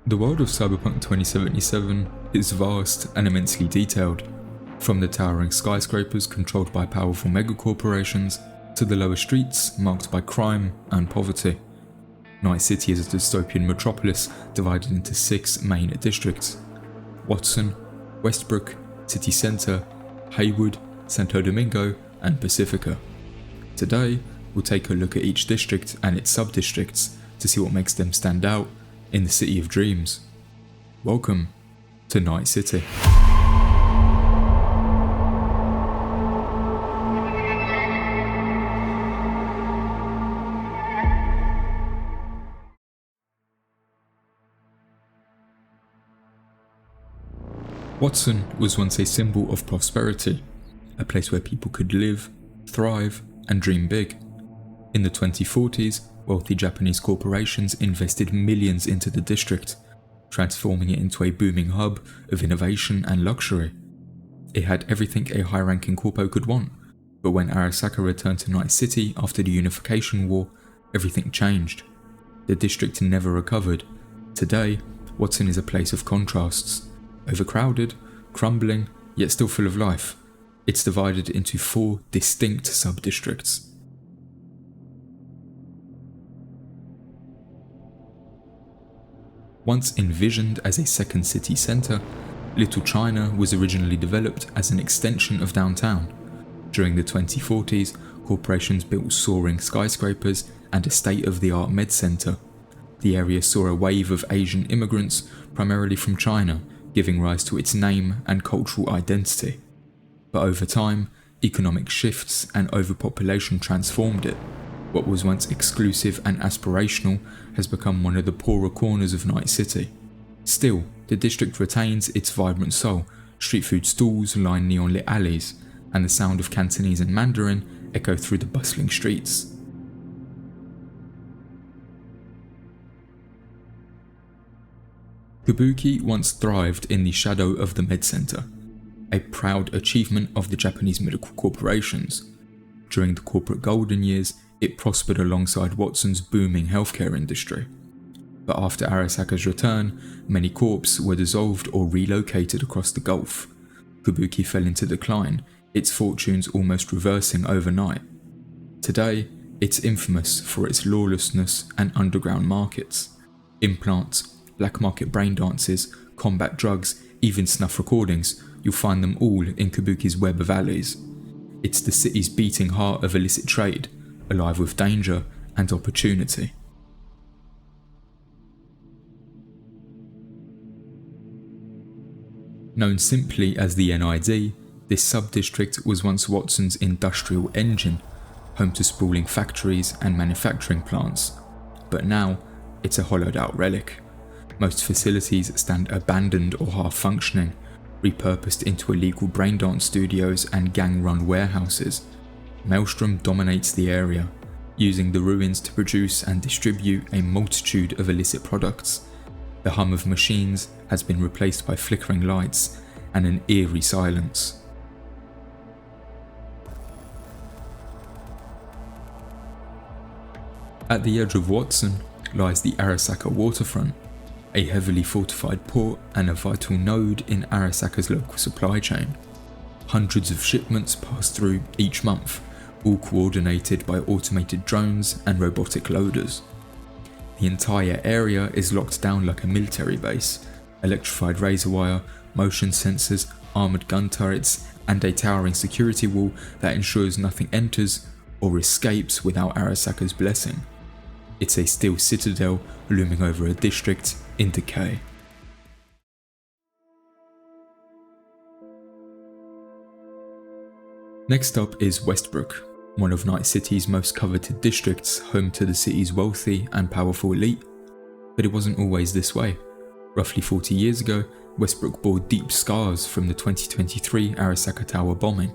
The world of Cyberpunk 2077 is vast and immensely detailed, from the towering skyscrapers controlled by powerful megacorporations to the lower streets marked by crime and poverty. Night City is a dystopian metropolis divided into 6 main districts: Watson, Westbrook, City Centre, Haywood, Santo Domingo and Pacifica. Today, we'll take a look at each district and its sub-districts to see what makes them stand out in the City of Dreams. Welcome to Night City. Watson was once a symbol of prosperity, a place where people could live, thrive, and dream big. In the 2040s, wealthy Japanese corporations invested millions into the district, transforming it into a booming hub of innovation and luxury. It had everything a high-ranking corpo could want, but when Arasaka returned to Night City after the Unification War, everything changed. The district never recovered. Today, Watson is a place of contrasts. Overcrowded, crumbling, yet still full of life. It's divided into 4 distinct sub-districts. Once envisioned as a second city centre, Little China was originally developed as an extension of downtown. During the 2040s, corporations built soaring skyscrapers and a state-of-the-art med centre. The area saw a wave of Asian immigrants, primarily from China, giving rise to its name and cultural identity. But over time, economic shifts and overpopulation transformed it. What was once exclusive and aspirational has become one of the poorer corners of Night City. Still, the district retains its vibrant soul. Street food stalls line neon-lit alleys, and the sound of Cantonese and Mandarin echo through the bustling streets. Kabuki once thrived in the shadow of the med center, a proud achievement of the Japanese medical corporations. During the corporate golden years, it prospered alongside Watson's booming healthcare industry. But after Arasaka's return, many corps were dissolved or relocated across the Gulf. Kabuki fell into decline, its fortunes almost reversing overnight. Today, it's infamous for its lawlessness and underground markets. Implants, black market brain dances, combat drugs, even snuff recordings, you'll find them all in Kabuki's web of alleys. It's the city's beating heart of illicit trade, alive with danger and opportunity. Known simply as the NID, this sub-district was once Watson's industrial engine, home to sprawling factories and manufacturing plants. But now, it's a hollowed-out relic. Most facilities stand abandoned or half-functioning, repurposed into illegal braindance studios and gang-run warehouses. Maelstrom dominates the area, using the ruins to produce and distribute a multitude of illicit products. The hum of machines has been replaced by flickering lights and an eerie silence. At the edge of Watson lies the Arasaka waterfront, a heavily fortified port and a vital node in Arasaka's local supply chain. Hundreds of shipments pass through each month, all coordinated by automated drones and robotic loaders. The entire area is locked down like a military base. Electrified razor wire, motion sensors, armoured gun turrets, and a towering security wall that ensures nothing enters or escapes without Arasaka's blessing. It's a steel citadel looming over a district in decay. Next up is Westbrook, one of Night City's most coveted districts, home to the city's wealthy and powerful elite. But it wasn't always this way. Roughly 40 years ago, Westbrook bore deep scars from the 2023 Arasaka Tower bombing.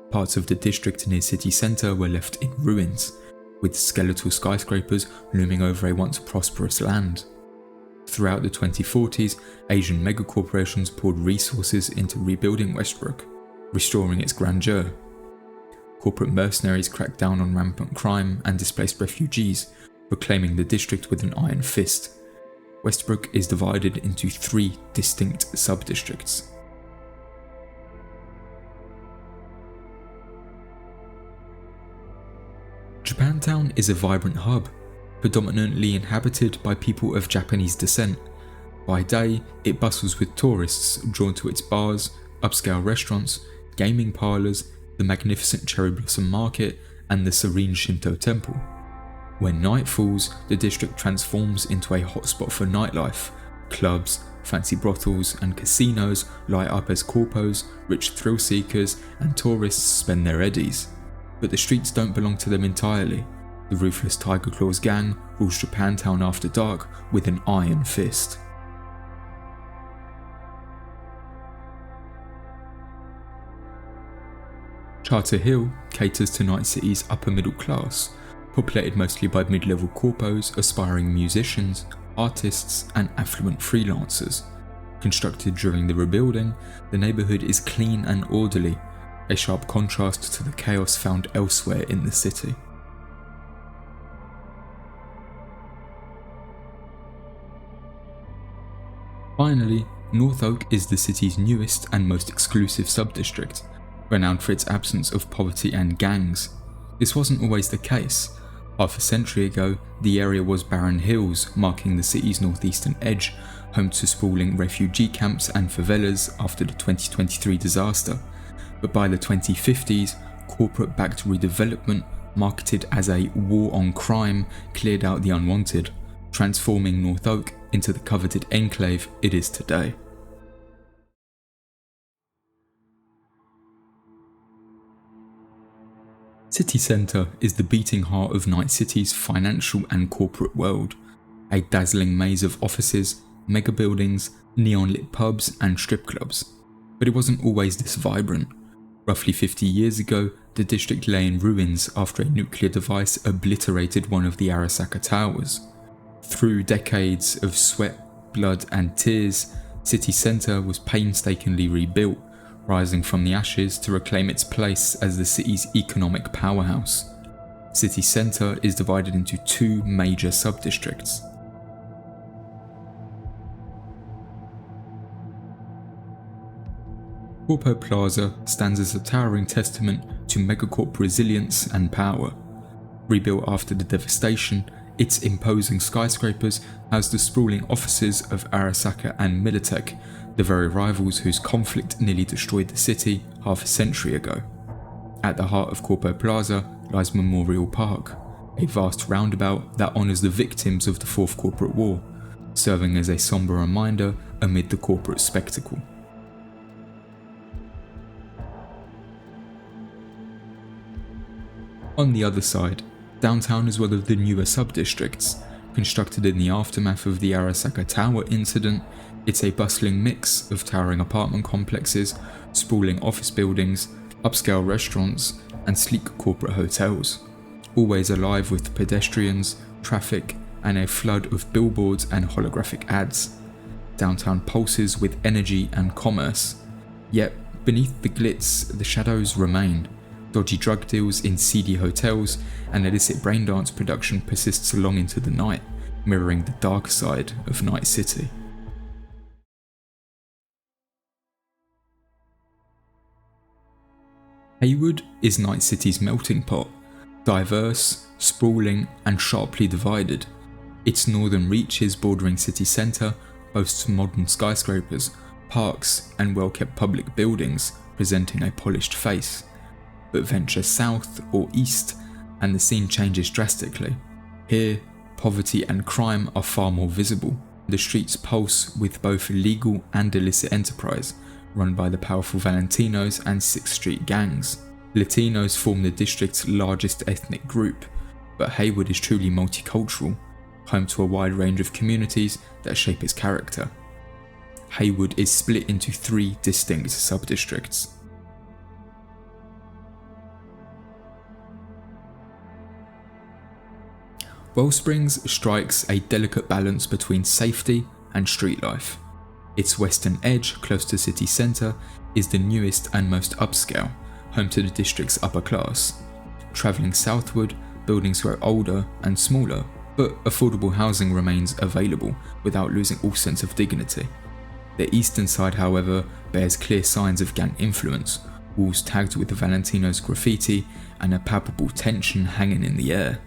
Parts of the district near city centre were left in ruins, with skeletal skyscrapers looming over a once prosperous land. Throughout the 2040s, Asian megacorporations poured resources into rebuilding Westbrook, restoring its grandeur. Corporate mercenaries cracked down on rampant crime and displaced refugees, reclaiming the district with an iron fist. Westbrook is divided into 3 distinct sub-districts. Japantown is a vibrant hub, predominantly inhabited by people of Japanese descent. By day, it bustles with tourists drawn to its bars, upscale restaurants, gaming parlours, the magnificent Cherry Blossom Market, and the serene Shinto temple. When night falls, the district transforms into a hotspot for nightlife. Clubs, fancy brothels, and casinos light up as corpos, rich thrill seekers, and tourists spend their eddies. But the streets don't belong to them entirely. The ruthless Tiger Claws gang rules Japantown after dark with an iron fist. Charter Hill caters to Night City's upper middle class, populated mostly by mid-level corpos, aspiring musicians, artists, and affluent freelancers. Constructed during the rebuilding, the neighbourhood is clean and orderly, a sharp contrast to the chaos found elsewhere in the city. Finally, North Oak is the city's newest and most exclusive sub-district, renowned for its absence of poverty and gangs. This wasn't always the case. Half a century ago, the area was barren hills marking the city's northeastern edge, home to sprawling refugee camps and favelas after the 2023 disaster. But by the 2050s, corporate-backed redevelopment, marketed as a war on crime, cleared out the unwanted, transforming North Oak into the coveted enclave it is today. City Centre is the beating heart of Night City's financial and corporate world, a dazzling maze of offices, mega buildings, neon-lit pubs and strip clubs. But it wasn't always this vibrant. Roughly 50 years ago, the district lay in ruins after a nuclear device obliterated one of the Arasaka towers. Through decades of sweat, blood and tears, City Centre was painstakingly rebuilt, rising from the ashes to reclaim its place as the city's economic powerhouse. City Centre is divided into 2 major sub-districts. Corpo Plaza stands as a towering testament to megacorp resilience and power. Rebuilt after the devastation, its imposing skyscrapers house the sprawling offices of Arasaka and Militech, the very rivals whose conflict nearly destroyed the city half a century ago. At the heart of Corpo Plaza lies Memorial Park, a vast roundabout that honours the victims of the Fourth Corporate War, serving as a sombre reminder amid the corporate spectacle. On the other side, downtown is one of the newer sub-districts. Constructed in the aftermath of the Arasaka Tower incident, it's a bustling mix of towering apartment complexes, sprawling office buildings, upscale restaurants, and sleek corporate hotels. Always alive with pedestrians, traffic, and a flood of billboards and holographic ads. Downtown pulses with energy and commerce. Yet, beneath the glitz, the shadows remain. Dodgy drug deals in seedy hotels and illicit braindance production persists long into the night, mirroring the dark side of Night City. Haywood is Night City's melting pot, diverse, sprawling and sharply divided. Its northern reaches bordering city centre boasts modern skyscrapers, parks and well-kept public buildings presenting a polished face. But venture south or east and the scene changes drastically. Here, poverty and crime are far more visible. The streets pulse with both legal and illicit enterprise, run by the powerful Valentinos and 6th Street gangs. Latinos form the district's largest ethnic group, but Haywood is truly multicultural, home to a wide range of communities that shape its character. Haywood is split into 3 distinct sub-districts. Wellsprings strikes a delicate balance between safety and street life. Its western edge, close to city centre, is the newest and most upscale, home to the district's upper class. Travelling southward, buildings grow older and smaller, but affordable housing remains available without losing all sense of dignity. The eastern side, however, bears clear signs of gang influence, walls tagged with Valentino's graffiti and a palpable tension hanging in the air.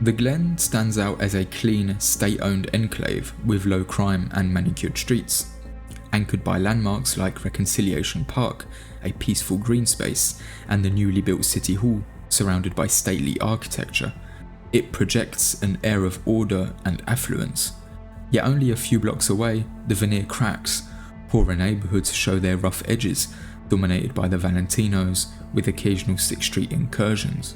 The Glen stands out as a clean, state-owned enclave with low crime and manicured streets. Anchored by landmarks like Reconciliation Park, a peaceful green space, and the newly built City Hall surrounded by stately architecture, it projects an air of order and affluence. Yet only a few blocks away, the veneer cracks. Poorer neighbourhoods show their rough edges, dominated by the Valentinos, with occasional 6th Street incursions.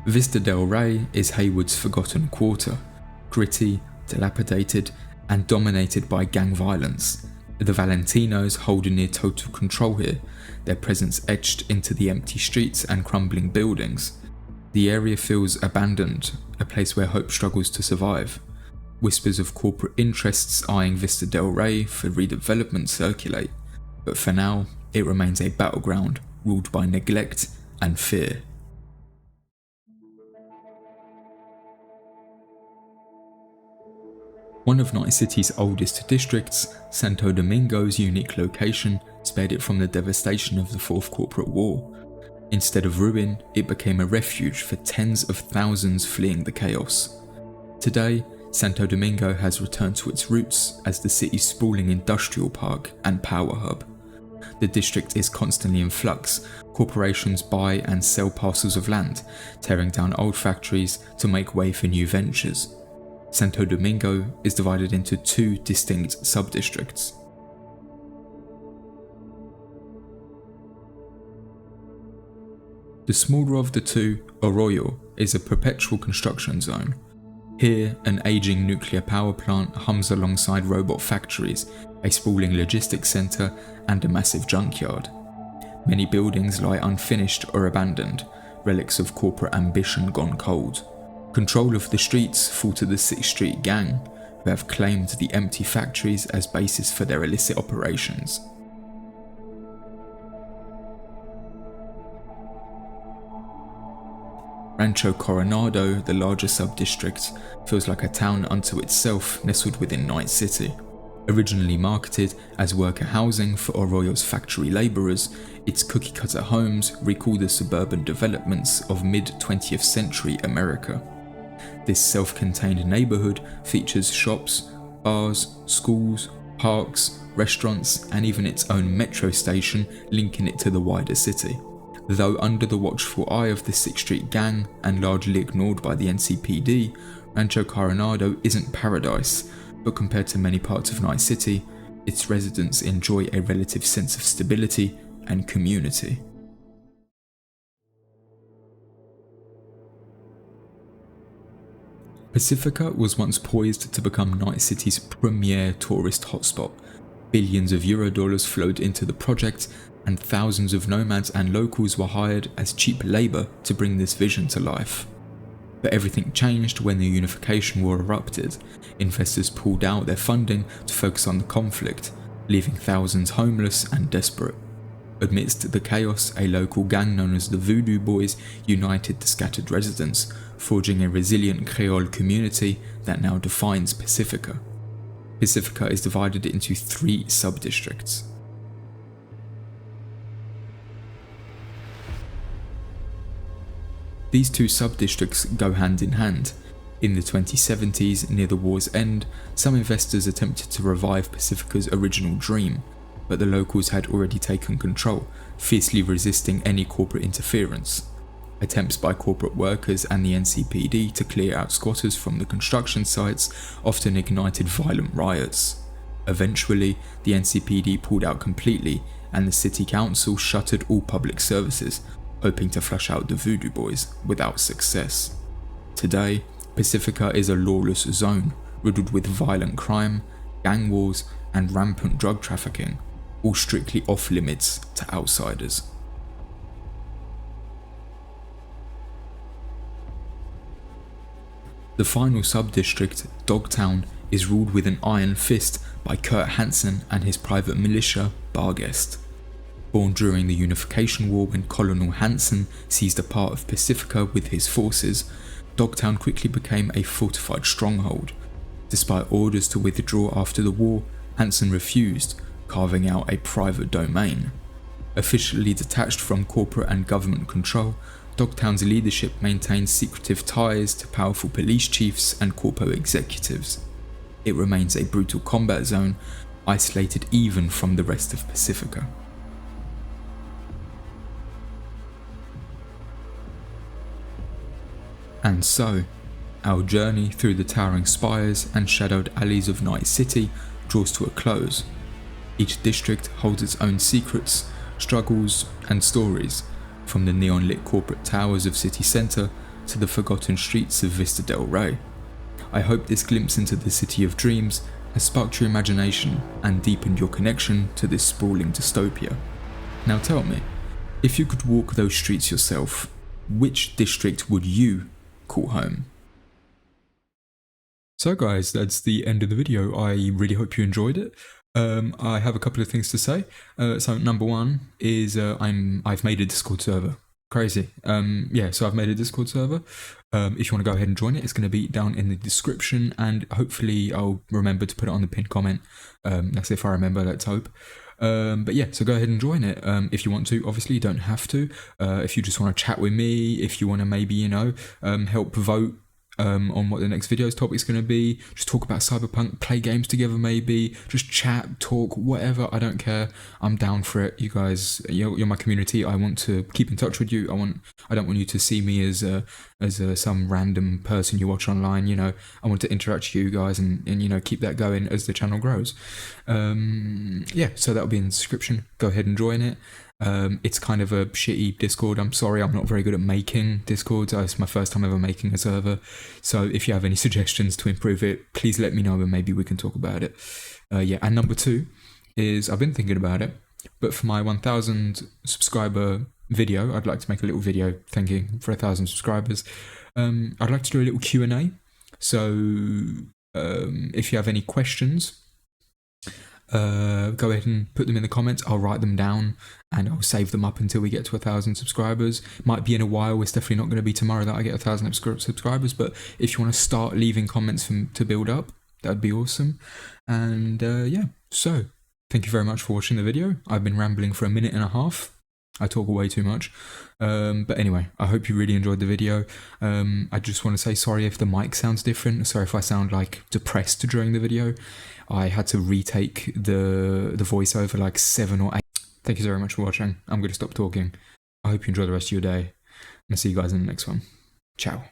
Vista del Rey is Haywood's forgotten quarter, gritty, dilapidated, and dominated by gang violence. The Valentinos hold a near total control here, their presence etched into the empty streets and crumbling buildings. The area feels abandoned, a place where hope struggles to survive. Whispers of corporate interests eyeing Vista del Rey for redevelopment circulate, but for now, it remains a battleground ruled by neglect and fear. One of Night City's oldest districts, Santo Domingo's unique location spared it from the devastation of the Fourth Corporate War. Instead of ruin, it became a refuge for tens of thousands fleeing the chaos. Today, Santo Domingo has returned to its roots as the city's sprawling industrial park and power hub. The district is constantly in flux. Corporations buy and sell parcels of land, tearing down old factories to make way for new ventures. Santo Domingo is divided into 2 distinct sub-districts. The smaller of the 2, Arroyo, is a perpetual construction zone. Here, an aging nuclear power plant hums alongside robot factories, a sprawling logistics centre, and a massive junkyard. Many buildings lie unfinished or abandoned, relics of corporate ambition gone cold. Control of the streets fall to the 6th Street gang, who have claimed the empty factories as basis for their illicit operations. Rancho Coronado, the larger sub-district, feels like a town unto itself nestled within Night City. Originally marketed as worker housing for Arroyo's factory labourers, its cookie-cutter homes recall the suburban developments of mid-20th century America. This self-contained neighbourhood features shops, bars, schools, parks, restaurants, and even its own metro station linking it to the wider city. Though under the watchful eye of the 6th Street gang and largely ignored by the NCPD, Rancho Coronado isn't paradise, but compared to many parts of Night City, its residents enjoy a relative sense of stability and community. Pacifica was once poised to become Night City's premier tourist hotspot. Billions of Eurodollars flowed into the project, and thousands of nomads and locals were hired as cheap labour to bring this vision to life. But everything changed when the Unification War erupted. Investors pulled out their funding to focus on the conflict, leaving thousands homeless and desperate. Amidst the chaos, a local gang known as the Voodoo Boys united the scattered residents, forging a resilient Creole community that now defines Pacifica. Pacifica is divided into 3 sub-districts. These 2 sub-districts go hand in hand. In the 2070s, near the war's end, some investors attempted to revive Pacifica's original dream, but the locals had already taken control, fiercely resisting any corporate interference. Attempts by corporate workers and the NCPD to clear out squatters from the construction sites often ignited violent riots. Eventually, the NCPD pulled out completely, and the city council shuttered all public services, hoping to flush out the Voodoo Boys, without success. Today, Pacifica is a lawless zone, riddled with violent crime, gang wars, and rampant drug trafficking, all strictly off limits to outsiders. The final sub-district, Dogtown, is ruled with an iron fist by Kurt Hansen and his private militia, Barghest. Born during the Unification War when Colonel Hansen seized a part of Pacifica with his forces, Dogtown quickly became a fortified stronghold. Despite orders to withdraw after the war, Hansen refused, carving out a private domain. Officially detached from corporate and government control, Dogtown's leadership maintains secretive ties to powerful police chiefs and corpo executives. It remains a brutal combat zone, isolated even from the rest of Pacifica. And so, our journey through the towering spires and shadowed alleys of Night City draws to a close. Each district holds its own secrets, struggles, and stories, from the neon-lit corporate towers of City Centre to the forgotten streets of Vista del Rey. I hope this glimpse into the City of Dreams has sparked your imagination and deepened your connection to this sprawling dystopia. Now tell me, if you could walk those streets yourself, which district would you call home? So guys, that's the end of the video. I really hope you enjoyed it. I have a couple of things to say. So number one is I've made a Discord server. Crazy. So I've made a Discord server. If you want to go ahead and join it, it's going to be down in the description, and hopefully I'll remember to put it on the pinned comment. That's if I remember, let's hope. But yeah, so go ahead and join it. If you want to, obviously you don't have to. If you just want to chat with me, if you want to maybe, help vote on what the next video's topic's going to be, just talk about Cyberpunk, play games together maybe, just chat, talk, whatever, I don't care, I'm down for it. You guys, you're my community. I want to keep in touch with you. I don't want you to see me as some random person you watch online. I want to interact with you guys and keep that going as the channel grows. So that'll be in the description. Go ahead and join it. It's kind of a shitty Discord. I'm sorry, I'm not very good at making Discords. It's my first time ever making a server. So if you have any suggestions to improve it, please let me know and maybe we can talk about it. And number two is, I've been thinking about it, but for my 1,000 subscriber video, I'd like to make a little video thanking for 1,000 subscribers. I'd like to do a little Q&A. So if you have any questions, go ahead and put them in the comments. I'll write them down and I'll save them up until we get to 1,000 subscribers. Might be in a while. It's definitely not going to be tomorrow that I get 1,000 subscribers, but if you want to start leaving comments to build up, that'd be awesome. And so thank you very much for watching the video. I've been rambling for 1.5 minutes. I talk way too much. But anyway, I hope you really enjoyed the video. I just want to say sorry if the mic sounds different. Sorry if I sound like depressed during the video. I had to retake the voiceover like 7 or 8. Thank you so very much for watching. I'm going to stop talking. I hope you enjoy the rest of your day. And I'll see you guys in the next one. Ciao.